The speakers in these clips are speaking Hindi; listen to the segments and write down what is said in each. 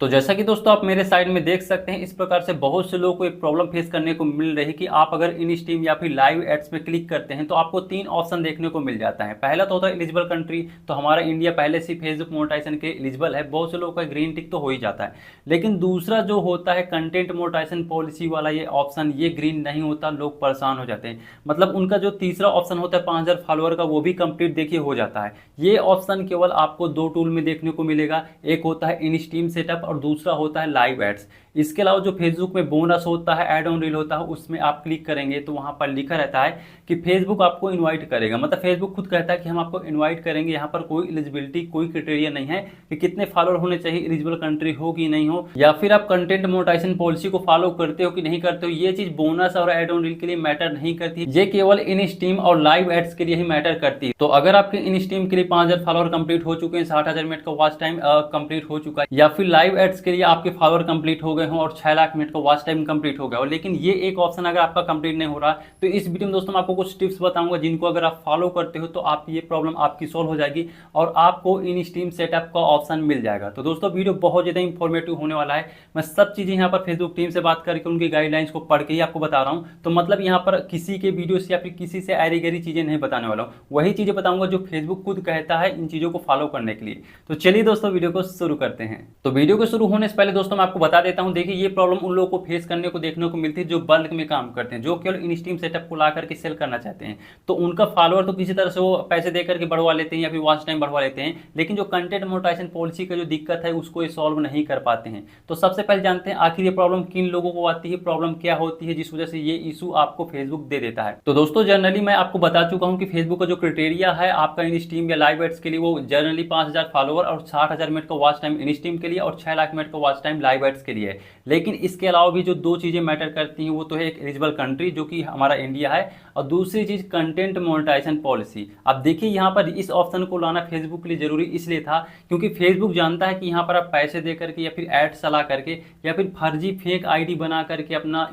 तो जैसा कि दोस्तों आप मेरे साइड में देख सकते हैं, इस प्रकार से बहुत से लोगों को एक प्रॉब्लम फेस करने को मिल रही है कि आप अगर इन स्ट्रीम या फिर लाइव एड्स में क्लिक करते हैं तो आपको तीन ऑप्शन देखने को मिल जाता है। पहला तो होता है एलिजिबल कंट्री, तो हमारा इंडिया पहले से फेसबुक मोनेटाइजेशन के एलिजिबल है, बहुत से लोगों का ग्रीन टिक तो हो ही जाता है। लेकिन दूसरा जो होता है कंटेंट मोनेटाइजेशन पॉलिसी वाला ये ऑप्शन, ये ग्रीन नहीं होता, लोग परेशान हो जाते हैं। मतलब उनका जो तीसरा ऑप्शन होता है 5000 फॉलोअर का, वो भी कंप्लीट देखिए हो जाता है। ये ऑप्शन केवल आपको दो टूल में देखने को मिलेगा, एक होता है इन स्ट्रीम सेटअप और दूसरा होता है लाइव एड्स। इसके अलावा जो फेसबुक में बोनस होता है, ऐड ऑन रील होता है, उसमें आप क्लिक करेंगे तो वहां पर लिखा रहता है कि फेसबुक आपको इनवाइट करेगा। मतलब फेसबुक खुद कहता है कि हम आपको इनवाइट करेंगे। यहाँ पर कोई एलिजिबिलिटी, कोई क्राइटेरिया नहीं है कि कितने फॉलोअर होने चाहिए, एलिजिबल कंट्री हो कि नहीं हो, या फिर आप कंटेंट मोनेटाइजेशन पॉलिसी को फॉलो करते हो कि नहीं करते हो। ये चीज बोनस और ऐड ऑन रील के लिए मैटर नहीं करती, ये केवल इन स्ट्रीम और लाइव एड्स के लिए ही मैटर करती है। तो अगर आपके इन स्ट्रीम के लिए 5000 फॉलोअर कंप्लीट हो चुके हैं, 60,000 मिनट का वॉच टाइम कंप्लीट हो चुका है, या फिर लाइव एड्स के लिए आपके फॉलोअर कंप्लीट हो गए हो और 6 लाख मिनट का वॉच टाइम कंप्लीट हो गया हो, लेकिन ये एक ऑप्शन अगर आपका कंप्लीट नहीं हो रहा, तो इस वीडियो में दोस्तों मैं आपको कुछ टिप्स बताऊंगा जिनको अगर आप फॉलो करते हो तो आप ये प्रॉब्लम आपकी सॉल्व हो जाएगी और आपको इन स्ट्रीम सेटअप का ऑप्शन मिल जाएगा। तो दोस्तों वीडियो बहुत ज्यादा इंफॉर्मेटिव होने वाला है। मैं सब चीजें यहाँ पर फेसबुक टीम से बात करके उनकी गाइडलाइंस को पढ़ के ही आपको बता रहा हूँ। तो मतलब यहाँ पर किसी के वीडियो से या फिर किसी से ऐरी गैरी चीजें नहीं बताने वाला हूँ, वही चीजें बताऊंगा जो फेसबुक खुद कहता है इन चीजों को फॉलो करने के लिए। तो चलिए दोस्तों वीडियो को शुरू करते हैं। तो वीडियो को शुरू होने से पहले दोस्तों मैं आपको बता देता हूँ, देखिए ये प्रॉब्लम उन लोगों को फेस करने को देखने को मिलती है जो बल्क में काम करते हैं, जो केवल इन स्ट्रीम सेटअप को ला करके सेल करना चाहते हैं। तो उनका फॉलोअर तो किसी तरह से वो पैसे दे करके बढ़वा लेते हैं या फिर वॉच टाइम बढ़वा लेते हैं, लेकिन जो कंटेंट मोनेटाइजेशन पॉलिसी का जो दिक्कत है उसको ये सॉल्व नहीं कर पाते हैं। तो सबसे पहले जानते हैं आखिर ये प्रॉब्लम किन लोगों को आती है, प्रॉब्लम क्या होती है जिस वजह से ये इशू आपको फेसबुक दे देता है। तो दोस्तों जनरली मैं आपको बता चुका हूं कि फेसबुक का जो क्राइटेरिया है आपका इन स्ट्रीम या लाइव एड्स के लिए, वो जनरली 5000 फॉलोअर और 60,000 मिनट का वॉच टाइम इन स्ट्रीम के लिए और 6 लाख मिनट का वॉच टाइम लाइव एड्स के लिए है। लेकिन इसके अलावा भी जो दो चीजें मैटर करती हैं वो तो है एक एलिजिबल कंट्री जो कि हमारा इंडिया है, और दूसरी चीज कंटेंट मोनेटाइजेशन पॉलिसी। अब देखिए यहाँ पर इस ऑप्शन को लाना फेसबुक के लिए जरूरी इसलिए था क्योंकि फेसबुक जानता है कि यहाँ पर आप पैसे दे करके या फिर एड चला करके या फिर फर्जी फेक आईडी बना करके अपना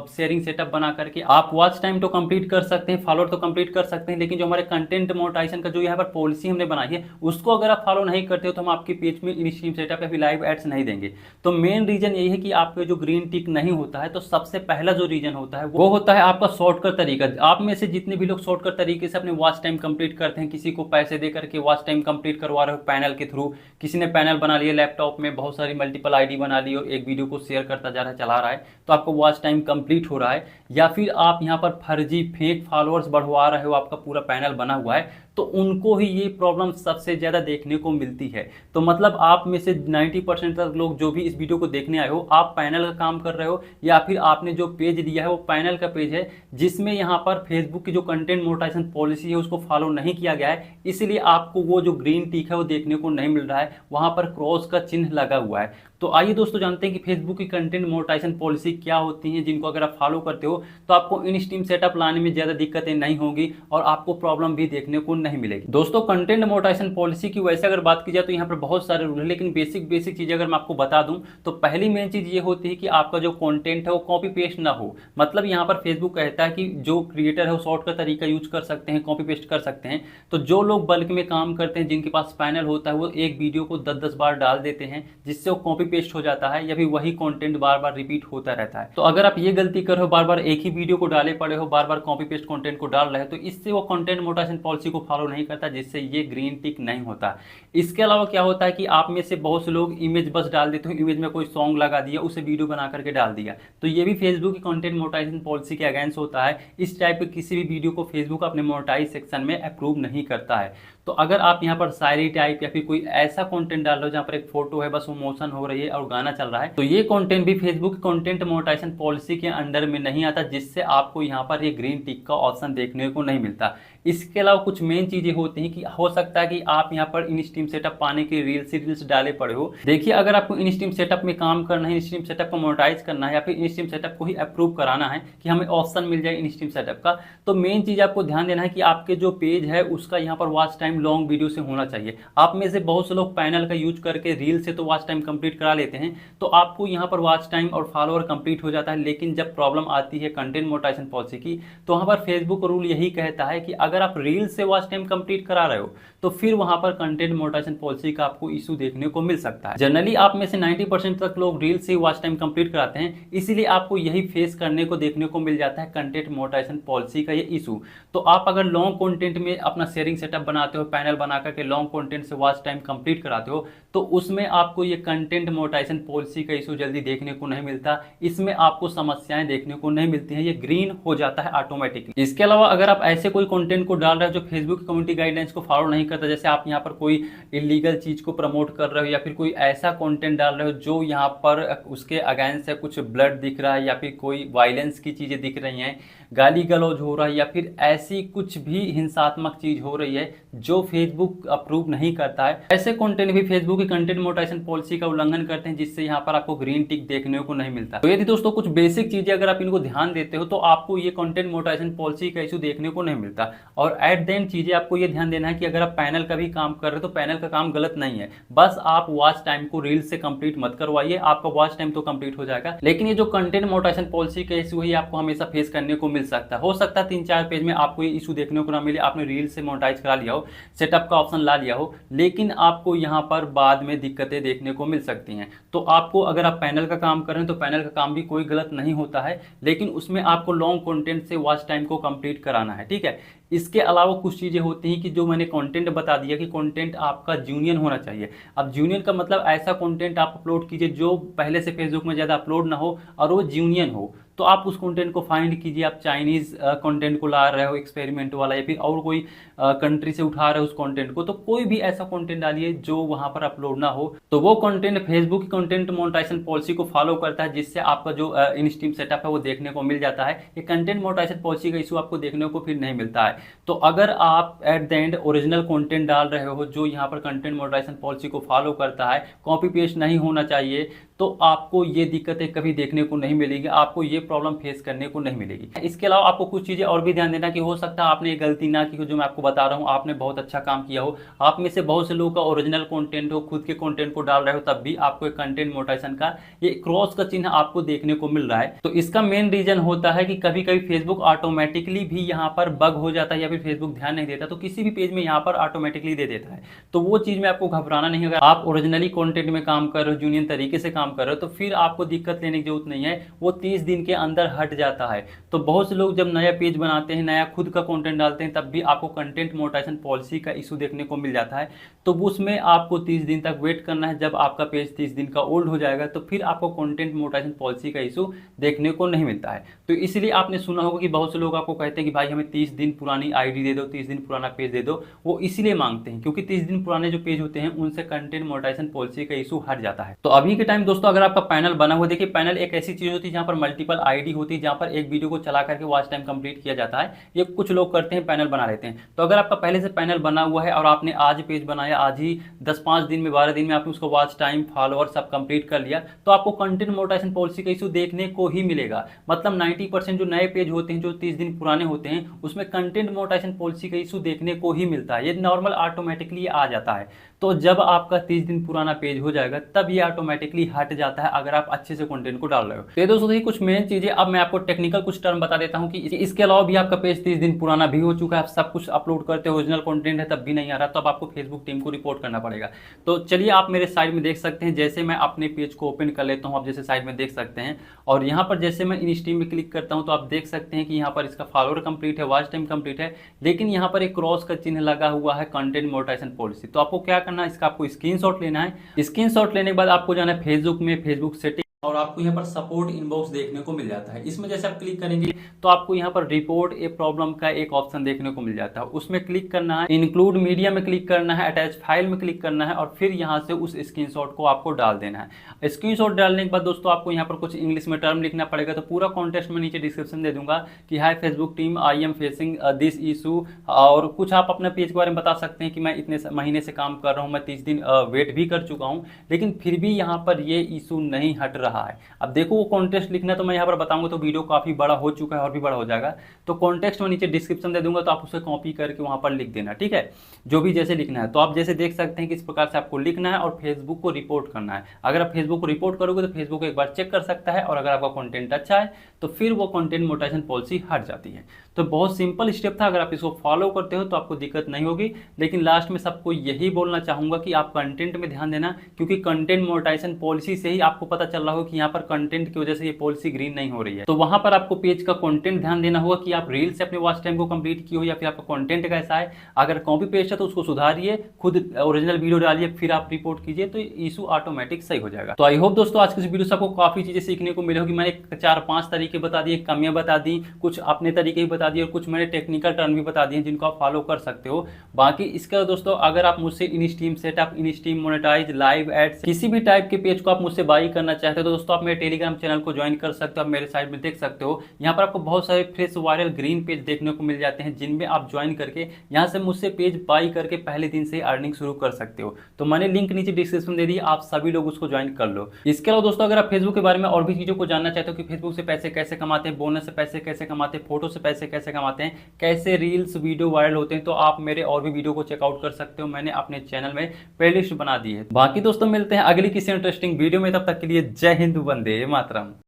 शेयरिंग सेटअप बना करके आप वॉच टाइम तो कंप्लीट कर सकते हैं, फॉलोअर तो कंप्लीट कर सकते हैं, लेकिन जो हमारे कंटेंट मोनेटाइजेशन का जो यहाँ पर पॉलिसी हमने बनाई है उसको अगर आप फॉलो नहीं करते हो तो हम आपके पेज में इन स्ट्रीम सेटअप या फिर लाइव एड्स नहीं देंगे। तो मेन रीजन यही है कि आपके जो ग्रीन टिक नहीं होता है, तो सबसे पहला जो रीजन होता है वो होता है आपका शॉर्टकट तरीका। आप में से जितने भी लोग शॉर्टकट तरीके से अपने वॉच टाइम कंप्लीट करते हैं, किसी को पैसे दे करके वॉच टाइम कंप्लीट करवा रहे हो पैनल के थ्रू, किसी ने पैनल बना लिया लैपटॉप में, बहुत सारी मल्टीपल आईडी बना ली और एक वीडियो को शेयर करता जा रहा है, चला रहा है, तो आपको वॉच टाइम कंप्लीट हो रहा है, या फिर आप यहाँ पर फर्जी फेक फॉलोअर्स बढ़वा रहे हो, आपका पूरा पैनल बना हुआ है, तो उनको ही ये प्रॉब्लम सबसे ज्यादा देखने को मिलती है। तो मतलब आप में से 90% तक लोग जो भी इस वीडियो को देखने आए हो, आप पैनल का काम कर रहे हो या फिर आपने जो पेज दिया है वो पैनल का पेज है जिसमें यहाँ पर फेसबुक की जो कंटेंट मोनेटाइजेशन पॉलिसी है उसको फॉलो नहीं किया गया है, इसलिए आपको वो जो ग्रीन टिक है वो देखने को नहीं मिल रहा है, वहां पर क्रॉस का चिन्ह लगा हुआ है। तो आइए दोस्तों जानते हैं कि फेसबुक की कंटेंट मोनेटाइजेशन पॉलिसी क्या होती है, जिनको अगर आप फॉलो करते हो तो आपको इन स्ट्रीम सेटअप लाने में ज्यादा दिक्कतें नहीं होंगी और आपको प्रॉब्लम भी देखने को नहीं मिलेगी। दोस्तों कंटेंट मोनेटाइजेशन पॉलिसी की वैसे अगर बात की जाए तो यहाँ पर बहुत सारे रूल है, लेकिन बेसिक चीजें अगर मैं आपको बता दूं तो पहली मेन चीज ये होती है कि आपका जो कंटेंट है वो कॉपी पेस्ट ना हो। मतलब यहाँ पर फेसबुक कहता है कि जो क्रिएटर है वो शॉर्ट का तरीका यूज कर सकते हैं, कॉपी पेस्ट कर सकते हैं। तो जो लोग बल्क में काम करते हैं, जिनके पास पैनल होता है, वो एक वीडियो को 10-10 बार डाल देते हैं जिससे वो कॉपी पेस्ट हो जाता है या फिर वही कंटेंट बार बार रिपीट होता रहता है। तो अगर आप ये गलती कर रहे हो, बार बार एक ही वीडियो को डाले पड़े हो, बार बार कॉपी पेस्ट कंटेंट को डाल रहे हो, तो इससे वो कंटेंट मोनेटाइजेशन पॉलिसी को फॉलो नहीं करता, जिससे ये ग्रीन टिक नहीं होता। इसके अलावा क्या होता है कि आप में से बहुत से लोग इमेज बस डाल देते हो, इमेज में कोई सॉन्ग लगा दिया, उसे वीडियो बना करके डाल दिया, तो ये भी फेसबुक की कंटेंट मोनेटाइजेशन पॉलिसी के अगेंस्ट होता है। इस टाइप के किसी भी वीडियो को फेसबुक अपने मोनेटाइज सेक्शन में अप्रूव नहीं करता है। तो अगर आप यहाँ पर शायरी टाइप या फिर कोई ऐसा कंटेंट डाल रहे हो जहाँ पर एक फोटो है, बस वो मोशन हो रही है और गाना चल रहा है, तो ये कंटेंट भी फेसबुक कंटेंट मोनेटाइजेशन पॉलिसी के अंडर में नहीं आता, जिससे आपको यहाँ पर ये ग्रीन टिक का ऑप्शन देखने को नहीं मिलता। इसके अलावा कुछ मेन चीजें होती हैं कि हो सकता है कि आप यहाँ पर इन स्ट्रीम सेटअप पाने के रील्स डाले पड़े हो। देखिए अगर आपको इन स्ट्रीम सेटअप में काम करना है, इन स्ट्रीम सेटअप को मोनेटाइज करना है या फिर इन स्ट्रीम सेटअप को ही अप्रूव कराना है कि हमें ऑप्शन मिल जाए इन स्ट्रीम सेटअप का, तो मेन चीज आपको ध्यान देना है कि आपके जो पेज है उसका यहाँ पर वॉच टाइम लॉन्ग वीडियो से होना चाहिए। आप में से बहुत से लोग पैनल का यूज करके रील से तो वॉच टाइम कंप्लीट करा लेते हैं, तो आपको यहाँ पर वॉच टाइम और फॉलोअर कंप्लीट हो जाता है। लेकिन जब प्रॉब्लम आती है कंटेंट मोनेटाइजेशन पॉलिसी की, तो वहां पर फेसबुक रूल यही कहता है कि अगर आप रील से वॉच टाइम कंप्लीट करा रहे हो तो फिर वहां पर कंटेंट मोनेटाइजेशन पॉलिसी का आपको इशू देखने को मिल सकता है। जनरली आप में से 90% तक लोग रील से वॉच टाइम कंप्लीट कराते हैं, इसीलिए आपको यही फेस करने को देखने को मिल जाता है कंटेंट मोनेटाइजेशन पॉलिसी का ये इशू। तो आप अगर लॉन्ग कंटेंट में अपना शेयरिंग सेटअप बनाते हो, पैनल बना करके लॉन्ग कंटेंट से वॉच टाइम कंप्लीट कराते हो, तो उसमें आपको ये कंटेंट मोनेटाइजेशन पॉलिसी का इशू जल्दी देखने को नहीं मिलता, इसमें आपको समस्याएं देखने को नहीं मिलती हैं, ये ग्रीन हो जाता है ऑटोमेटिकली। इसके अलावा अगर आप ऐसे कोई कंटेंट को डाल रहे हो जो फेसबुक कम्युनिटी गाइडलाइंस को फॉलो नहीं करता, जैसे आप यहाँ पर कोई इलीगल चीज को प्रमोट कर रहे हो या फिर कोई ऐसा कंटेंट डाल रहे हो जो यहाँ पर उसके अगेंस्ट है, कुछ ब्लड दिख रहा है या फिर कोई वायलेंस की चीजें दिख रही हैं, गाली गलौज हो रहा है या फिर ऐसी कुछ भी हिंसात्मक चीज हो रही है जो फेसबुक अप्रूव नहीं करता है, ऐसे कंटेंट भी फेसबुक की कंटेंट मोनेटाइजेशन पॉलिसी का उल्लंघन करते हैं, जिससे यहाँ पर आपको ग्रीन टिक देखने को नहीं मिलता। तो यदि दोस्तों कुछ बेसिक चीजें अगर आप इनको ध्यान देते हो तो आपको ये कंटेंट मोनेटाइजेशन पॉलिसी का इशू देखने को नहीं मिलता। और एट द एंड चीजें आपको ये ध्यान देना है कि अगर आप पैनल का भी काम कर रहे हो तो पैनल का काम गलत नहीं है, बस आप वॉच टाइम को रील से कंप्लीट मत करवाइए, आपका वॉच टाइम तो कंप्लीट हो जाएगा। लेकिन ये जो कंटेंट मोनेटाइजेशन पॉलिसी का इशू है आपको हमेशा फेस करने को मिल सकता है। हो सकता है 3-4 पेज में आपको ये इशू देखने को ना मिले, आपने रील से मोनेटाइज करा लिया हो, सेटअप का ऑप्शन ला लिया हो, लेकिन आपको यहाँ पर बाद में दिक्कतें देखने को मिल सकती हैं। तो आपको अगर आप पैनल का काम कर रहे हैं तो पैनल का काम भी कोई गलत नहीं होता है, लेकिन उसमें आपको लॉन्ग कंटेंट से वॉच टाइम को कंप्लीट कराना है, ठीक है। इसके अलावा कुछ चीजें होती हैं कि जो मैंने कंटेंट बता दिया कि कंटेंट आपका जूनियन होना चाहिए। अब जूनियन का मतलब ऐसा कंटेंट आप अपलोड कीजिए जो पहले से फेसबुक में ज्यादा अपलोड ना हो और वो जूनियन हो, तो आप उस कंटेंट को फाइंड कीजिए। आप चाइनीज कंटेंट को ला रहे हो एक्सपेरिमेंट वाला या फिर और कोई कंट्री से उठा रहे हो उस कंटेंट को, तो कोई भी ऐसा कंटेंट डालिए जो वहां पर अपलोड ना हो, तो वो कंटेंट फेसबुक की कंटेंट मोनेटाइजेशन पॉलिसी को फॉलो करता है, जिससे आपका जो इन स्ट्रीम सेटअप है वो देखने को मिल जाता है। ये कंटेंट मोनेटाइजेशन पॉलिसी का इशू आपको देखने को फिर नहीं मिलता है। तो अगर आप at the end original content डाल रहे हो जो यहाँ पर कंटेंट मोनेटाइजेशन पॉलिसी को फॉलो करता है, कॉपी पेस्ट नहीं होना चाहिए, तो आपको ये दिक्कतें कभी देखने को नहीं मिलेगी, आपको ये प्रॉब्लम फेस करने को नहीं मिलेगी। इसके अलावा आपको कुछ चीजें और भी ध्यान देना कि हो सकता है आपने ये गलती ना की हो जो मैं आपको बता रहा हूँ, आपने बहुत अच्छा काम किया हो, आप में से बहुत से लोगों का ओरिजिनल कंटेंट हो, खुद के कंटेंट को डाल रहे हो, तब भी आपको एक कंटेंट मोनेटाइजेशन का ये क्रॉस का चिन्ह आपको देखने को मिल रहा है। तो इसका मेन रीजन होता है कि कभी कभी फेसबुक ऑटोमेटिकली भी यहाँ पर बग हो जाता है या फिर फेसबुक ध्यान नहीं देता, तो किसी भी पेज में यहाँ पर ऑटोमेटिकली दे देता है। तो वो चीज में आपको घबराना नहीं, अगर आप ओरिजिनली कंटेंट में काम कर रहे हो, जूनियन तरीके से काम कर रहे हो, तो फिर आपको दिक्कत लेने की जरूरत नहीं है, वो 30 दिन के अंदर हट जाता है। तो बहुत से लोग जब नया पेज बनाते हैं, नया खुद का कंटेंट डालते हैं, तब भी आपको कंटेंट मोनेटाइजेशन पॉलिसी का इशू देखने को मिल जाता है। तो उसमें आपको 30 दिन तक वेट करना है। जब आपका पेज 30 दिन का ओल्ड हो जाएगा तो फिर आपको कंटेंट मोनेटाइजेशन पॉलिसी का इशू देखने को नहीं मिलता है। तो इसलिए आपने सुना होगा कि बहुत से लोग आपको कहते हैं कि भाई हमें 30 दिन पुरानी आईडी दे दो, 30 दिन पुराना पेज दे दो। वो इसलिए मांगते हैं क्योंकि 30 दिन पुराने जो पेज होते हैं उनसे कंटेंट मोनेटाइजेशन पॉलिसी का इशू हट जाता है। तो अभी के टाइम दोस्तों अगर आपका पैनल बना हुआ, देखिए पैनल एक ऐसी चीज होती है जहां पर मल्टीपल आईडी होती है, जहां पर एक वीडियो को चला करके वॉच टाइम कंप्लीट किया जाता है। ये कुछ लोग करते हैं, पैनल बना लेते हैं। तो अगर आपका पहले से पैनल बना हुआ है और आपने आज पेज बनाया, आज ही 10-5 दिन में 12 दिन में आपने उसको वॉच टाइम फॉलोअर सब कंप्लीट कर लिया, तो आपको कंटेंट मोनेटाइजेशन पॉलिसी का इशू देखने को ही मिलेगा। मतलब 90% जो नए पेज होते हैं जो 30 दिन पुराने होते हैं उसमें कंटेंट मोनेटाइजेशन पॉलिसी का इशू देखने को ही मिलता है। ये नॉर्मल ऑटोमेटिकली आ जाता है। तो जब आपका 30 दिन पुराना पेज हो जाएगा तब ये ऑटोमेटिकली हट जाता है अगर आप अच्छे से कंटेंट को डाल रहे हो। ये दोस्तों कुछ मेन चीजें। अब मैं आपको टेक्निकल कुछ टर्म बता देता हूं कि इसके अलावा भी आपका पेज 30 दिन पुराना भी हो चुका है, आप सब कुछ अपलोड करते हो, ओरिजिनल कंटेंट है, तब भी नहीं आ रहा, तो अब आपको फेसबुक टीम को रिपोर्ट करना पड़ेगा। तो चलिए आप मेरे साइड में देख सकते हैं, जैसे मैं अपने पेज को ओपन कर लेता हूँ, आप जैसे साइड में देख सकते हैं, और यहाँ पर जैसे मैं इन स्ट्रीम में क्लिक करता हूँ तो आप देख सकते हैं कि यहाँ पर इसका फॉलोअर कंप्लीट है, वॉच टाइम कंप्लीट है, लेकिन यहाँ पर एक क्रॉस का चिन्ह लगा हुआ है कंटेंट मोनेटाइजेशन पॉलिसी। तो आपको क्या करना है, इसका आपको स्क्रीनशॉट लेना है। स्क्रीनशॉट लेने के बाद आपको जाना है फेसबुक में, फेसबुक सेटिंग, और आपको यहाँ पर सपोर्ट इनबॉक्स देखने को मिल जाता है। इसमें जैसे आप क्लिक करेंगे तो आपको यहाँ पर रिपोर्ट ए प्रॉब्लम का एक ऑप्शन देखने को मिल जाता है। उसमें क्लिक करना है, इंक्लूड मीडिया में क्लिक करना है, अटैच फाइल में क्लिक करना है, और फिर यहाँ से उस स्क्रीनशॉट को आपको डाल देना है। स्क्रीनशॉट डालने के बाद दोस्तों आपको यहाँ पर कुछ इंग्लिश में टर्म लिखना पड़ेगा। तो पूरा कॉन्टेक्स्ट में नीचे डिस्क्रिप्शन दे दूंगा कि hi Facebook team, I am facing this issue, और कुछ आप अपने पेज के बारे में बता सकते हैं कि मैं इतने महीने से काम कर रहा हूँ, मैं 30 दिन वेट भी कर चुका हूँ, लेकिन फिर भी यहाँ पर ये इशू नहीं हट रहा है। अब देखो वो कॉन्टेक्स्ट लिखना तो मैं यहाँ पर बताऊंगा तो वीडियो काफी बड़ा हो चुका है और भी बड़ा हो जाएगा। तो कॉन्टेक्स्ट में नीचे डिस्क्रिप्शन दे दूंगा, तो आप उसे कॉपी करके वहां पर लिख देना, ठीक है, जो भी जैसे लिखना है। तो आप जैसे देख सकते हैं कि इस प्रकार से आपको लिखना है और फेसबुक को रिपोर्ट करना है। अगर आप फेसबुक को रिपोर्ट करोगे तो फेसबुक एक बार चेक कर सकता है, और अगर आपका कंटेंट अच्छा है तो फिर वो कंटेंट मोनेटाइजेशन पॉलिसी हट जाती है। तो बहुत सिंपल स्टेप था, अगर आप इसको फॉलो करते हो तो आपको दिक्कत नहीं होगी। लेकिन लास्ट में सबको यही बोलना चाहूंगा कि आप कंटेंट में ध्यान देना, क्योंकि कंटेंट मोनेटाइजेशन पॉलिसी से ही आपको पता चल रहा होगा कि यहाँ पर कंटेंट की वजह से ये पॉलिसी ग्रीन नहीं हो रही है। तो वहां पर आपको पेज का कंटेंट ध्यान देना होगा कि आप रील से अपने वॉच टाइम को कंप्लीट किए हो या फिर आपका कंटेंट कैसा है। अगर कॉपी पेस्ट है तो उसको सुधारिए, खुद ओरिजिनल वीडियो डालिए, फिर आप रिपोर्ट कीजिए, तो इशू ऑटोमेटिक सही हो जाएगा। तो आई होप दोस्तों आज की इस वीडियो से आपको काफी चीजें सीखने को मिली होगी। मैंने 4-5 तरीके बता दिए, कमियां बता दी, कुछ अपने तरीके ही बता दिए और कुछ मैंने टेक्निकल टर्म भी बता दिए जिनको आप फॉलो कर सकते हो। बाकी इसका दोस्तों अगर आप मुझसे इन स्टीम सेटअप, इन स्टीम मोनेटाइज, लाइव एड्स, किसी भी टाइप के पेज को आप मुझसे बाई करना चाहते हो तो दोस्तों आप मेरे टेलीग्राम चैनल को ज्वाइन कर सकते हो। आप मेरे साइड में देख सकते हो, यहाँ पर आपको बहुत सारे फ्रेश वायरल ग्रीन पेज देखने को मिल जाते हैं, जिनमें आप ज्वाइन करके यहाँ से मुझसे पेज बाई करके पहले दिन से अर्निंग शुरू कर सकते हो। तो मैंने लिंक नीचे डिस्क्रिप्शन दे दी, आप सभी लोग उसको ज्वाइन कर लो। इसके अलावा दोस्तों अगर आप फेसबुक के बारे में और भी चीजों को जानना चाहते हो कि फेसबुक से पैसे कैसे कमाते हैं, बोनस से पैसे कैसे कमाते हैं, फोटो से पैसे कैसे कमाते हैं, कैसे रील्स वीडियो वायरल होते हैं, तो आप मेरे और भी वीडियो को चेकआउट कर सकते हो। मैंने अपने चैनल में प्लेलिस्ट बना दी है। बाकी दोस्तों मिलते हैं अगली किसी इंटरेस्टिंग वीडियो में, तब तक के लिए जय हिंद, वंदे मातरम।